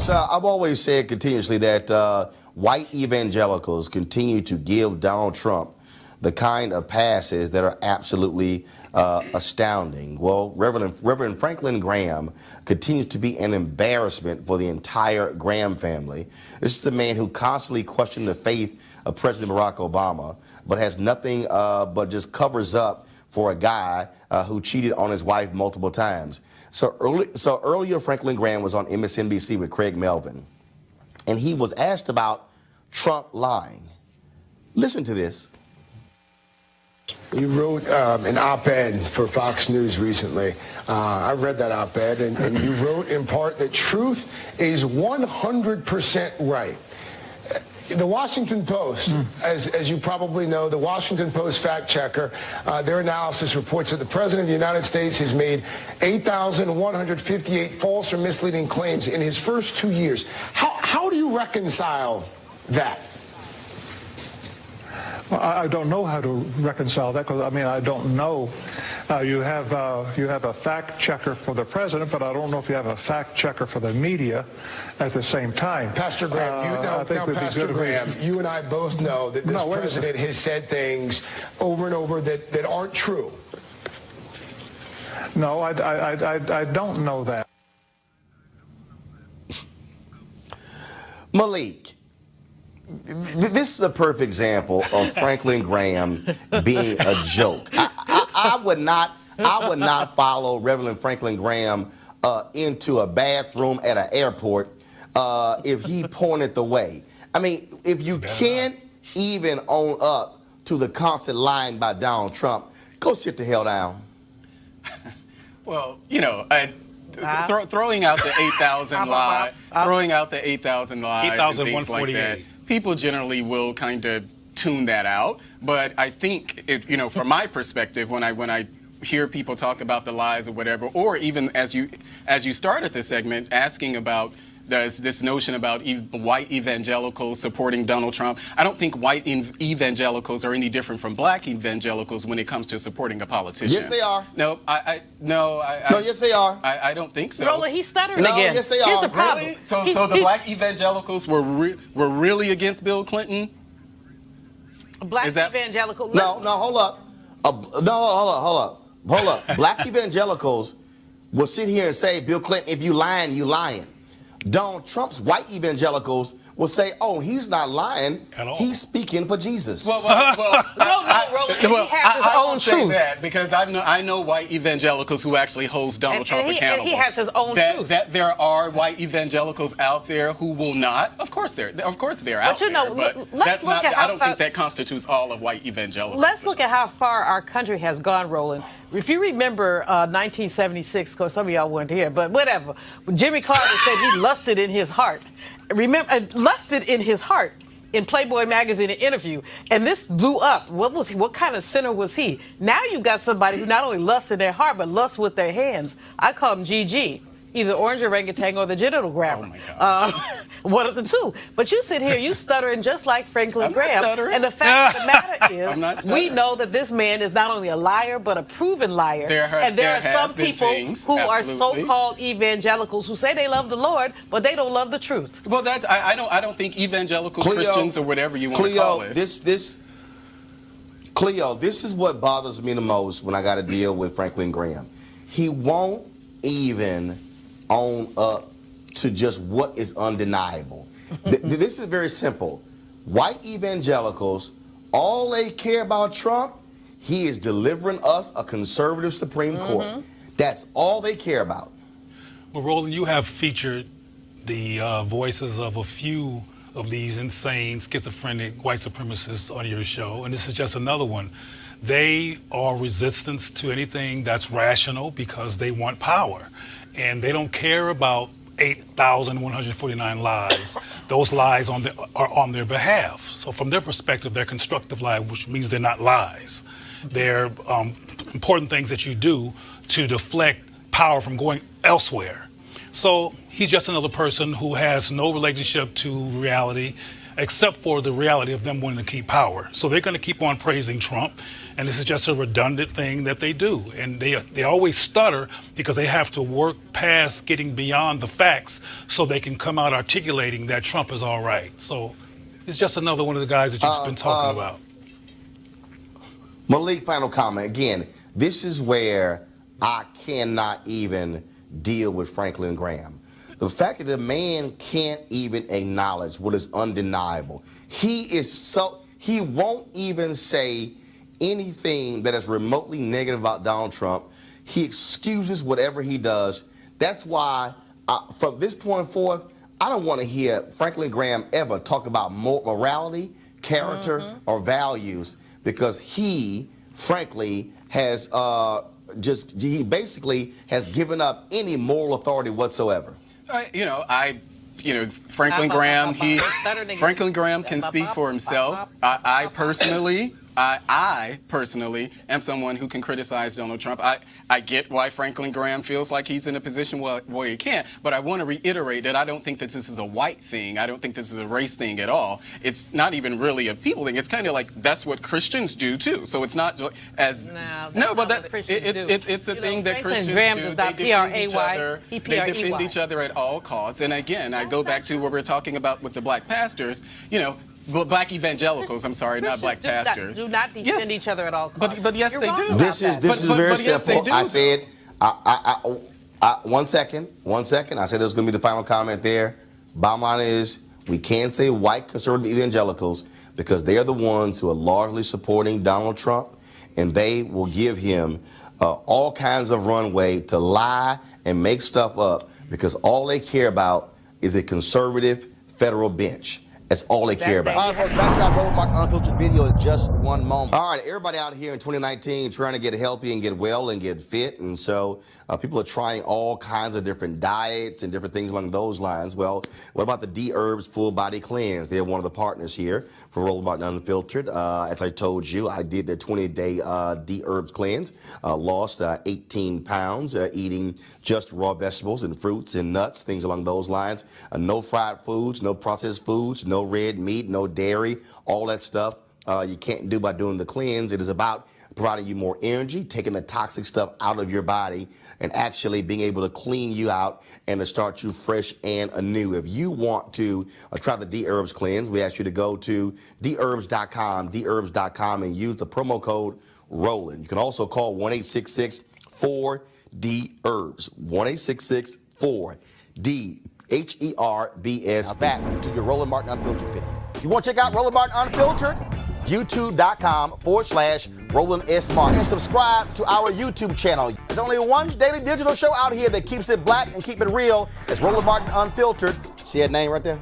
I've always said continuously that white evangelicals continue to give Donald Trump the kind of passes that are absolutely astounding. Well, Reverend Franklin Graham continues to be an embarrassment for the entire Graham family. This is the man who constantly questioned the faith of President Barack Obama, but has nothing but just covers up for a guy who cheated on his wife multiple times. So earlier, Franklin Graham was on MSNBC with Craig Melvin, and he was asked about Trump lying. Listen to this. You wrote an op-ed for Fox News recently. I read that op-ed, and you wrote in part that truth is 100% right. The Washington Post, as you probably know, the Washington Post fact checker, their analysis reports that the President of the United States has made 8,158 false or misleading claims in his first 2 years. How do you reconcile that? Well, I don't know how to reconcile that because, I mean, I don't know. You have a fact checker for the president, but I don't know if you have a fact checker for the media at the same time. Pastor Graham, you and I both know that this president has said things over and over that aren't true. No, I don't know that. Malik, this is a perfect example of Franklin Graham being a joke. I would not follow Reverend Franklin Graham into a bathroom at an airport if he pointed the way. I mean, if you can't even own up to the constant lying by Donald Trump, go sit the hell down. Well, you know, throwing out the 8,000 lies, and things like that. People generally will kind of tune that out, but I think, from my perspective, when I hear people talk about the lies or whatever, or even as you started the segment asking about this notion about white evangelicals supporting Donald Trump, I don't think white evangelicals are any different from black evangelicals when it comes to supporting a politician. Yes, they are. No, yes, they are. I don't think so. Roland, he's stuttering no, again. Yes, they Here's are. the problem. Really? So the black evangelicals were really against Bill Clinton? Black evangelical. No, hold up. Hold up. Black evangelicals will sit here and say, Bill Clinton, if you lying, you lying. Donald Trump's white evangelicals will say, "Oh, he's not lying. He's speaking for Jesus." Roland, he has his own truth. Say that because I know white evangelicals who actually holds Donald Trump accountable. And he has his own truth. That there are white evangelicals out there who will not. Of course they're out there. But let's look at how I don't think that constitutes all of white evangelicals. Let's look at how far our country has gone, Roland. If you remember 1976, of course some of y'all weren't here, but whatever. Jimmy Carter said he lusted in his heart. Lusted in his heart in Playboy magazine, an interview, and this blew up. What kind of sinner was he? Now you got somebody who not only lusts in their heart, but lusts with their hands. I call him GG. Either orange orangutan or the genital grabber. Oh my gosh. One of the two. But you sit here, you stuttering just like Franklin Graham. Stuttering. And the fact of the matter is, we know that this man is not only a liar, but a proven liar. And there are some people who are so-called evangelicals who say they love the Lord, but they don't love the truth. Well, I don't think evangelicals, Christians, or whatever you want to call it. Cleo, this is what bothers me the most when I got to deal with Franklin Graham. He won't even own up to just what is undeniable. This is very simple. White evangelicals, all they care about Trump, he is delivering us a conservative Supreme Court. That's all they care about. Well, Roland, you have featured the voices of a few of these insane, schizophrenic white supremacists on your show, and this is just another one. They are resistant to anything that's rational because they want power. And they don't care about 8,149 lies. Those lies are on their behalf. So from their perspective, they're constructive lies, which means they're not lies. They're important things that you do to deflect power from going elsewhere. So he's just another person who has no relationship to reality, except for the reality of them wanting to keep power. So they're going to keep on praising Trump, And this is just a redundant thing that they do. And they always stutter because they have to work past getting beyond the facts so they can come out articulating that Trump is all right. So it's just another one of the guys that you've been talking about. Malik, final comment. Again, this is where I cannot even deal with Franklin Graham. The fact that the man can't even acknowledge what is undeniable. He won't even say anything that is remotely negative about Donald Trump. He excuses whatever he does. That's why, from this point forth, I don't want to hear Franklin Graham ever talk about morality, character, or values, because he, frankly, has he basically has given up any moral authority whatsoever. Franklin Graham, Franklin Graham can speak for himself. I personally am someone who can criticize Donald Trump. I get why Franklin Graham feels like he's in a position where he can't, but I want to reiterate that I don't think that this is a white thing. I don't think this is a race thing at all. It's not even really a people thing. It's kind of like that's what Christians do too. So it's not as it's a thing that Christians do. They defend each other. They defend each other at all costs. And again, I go back to what we're talking about with the black pastors. Black evangelicals, I'm sorry, not black pastors. Do not defend each other at all costs. But yes, they do. This is very simple. I said, one second. I said there was going to be the final comment there. Bottom line is, we can't say white conservative evangelicals because they are the ones who are largely supporting Donald Trump, and they will give him all kinds of runway to lie and make stuff up because all they care about is a conservative federal bench. That's all they care about. All right, folks, back to our Roland Martin Unfiltered video in just one moment. All right, everybody out here in 2019 trying to get healthy and get well and get fit. And so people are trying all kinds of different diets and different things along those lines. Well, what about the D-Herbs Full Body Cleanse? They're one of the partners here for Roland Martin Unfiltered. As I told you, I did the 20-day D-Herbs Cleanse. Lost 18 pounds eating just raw vegetables and fruits and nuts, things along those lines. No fried foods, no processed foods, no red meat, no dairy, all that stuff you can't do by doing the cleanse. It is about providing you more energy, taking the toxic stuff out of your body, and actually being able to clean you out and to start you fresh and anew. If you want to try the D-Herbs Cleanse, we ask you to go to dherbs.com, and use the promo code Roland. You can also call 1-866-4-D-Herbs, 1-866-4-D-Herbs. Back to your Roland Martin Unfiltered video. You want to check out Roland Martin Unfiltered? YouTube.com/Roland S. Martin. And subscribe to our YouTube channel. There's only one daily digital show out here that keeps it black and keep it real. It's Roland Martin Unfiltered. See that name right there?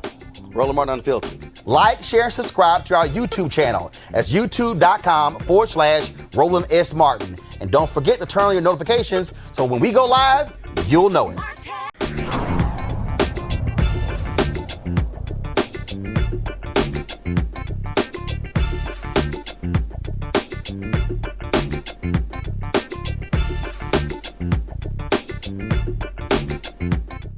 Roland Martin Unfiltered. Like, share, and subscribe to our YouTube channel. That's YouTube.com/Roland S. Martin. And don't forget to turn on your notifications so when we go live, you'll know it.